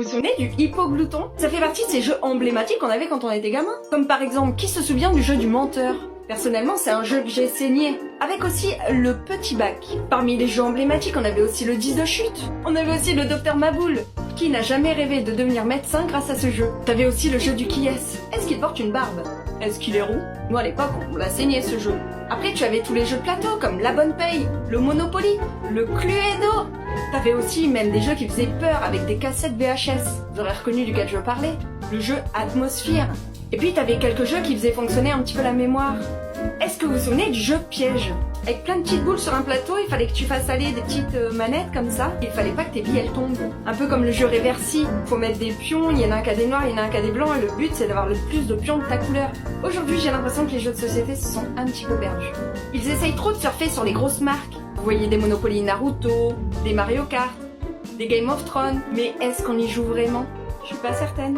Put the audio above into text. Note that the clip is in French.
Vous vous souvenez du Hippoglouton? Ça fait partie de ces jeux emblématiques qu'on avait quand on était gamin. Comme par exemple, qui se souvient du jeu du menteur? Personnellement, c'est un jeu que j'ai saigné. Avec aussi le Petit Bac. Parmi les jeux emblématiques, on avait aussi le 10 de chute. On avait aussi le Docteur Maboul. Qui n'a jamais rêvé de devenir médecin grâce à ce jeu? T'avais aussi le jeu du qui est-ce qu'il porte une barbe? Est-ce qu'il est roux? Nous à l'époque, on l'a saigné ce jeu. Après, tu avais tous les jeux de plateau comme La Bonne Paye, le Monopoly, le Cluedo. T'avais aussi même des jeux qui faisaient peur avec des cassettes VHS. Vous aurez reconnu duquel je parlais. Le jeu Atmosphere. Et puis t'avais quelques jeux qui faisaient fonctionner un petit peu la mémoire. Est-ce que vous vous souvenez du jeu Piège? Avec plein de petites boules sur un plateau, il fallait que tu fasses aller des petites manettes comme ça. Il fallait pas que tes billes elles tombent. Un peu comme le jeu Reversi. Faut mettre des pions, il y en a un qui a des noirs, il y en a un qui a des blancs, et le but c'est d'avoir le plus de pions de ta couleur. Aujourd'hui j'ai l'impression que les jeux de société se sont un petit peu perdus. Ils essayent trop de surfer sur les grosses marques. Vous voyez des Monopoly Naruto, des Mario Kart, des Game of Thrones. Mais est-ce qu'on y joue vraiment? Je suis pas certaine.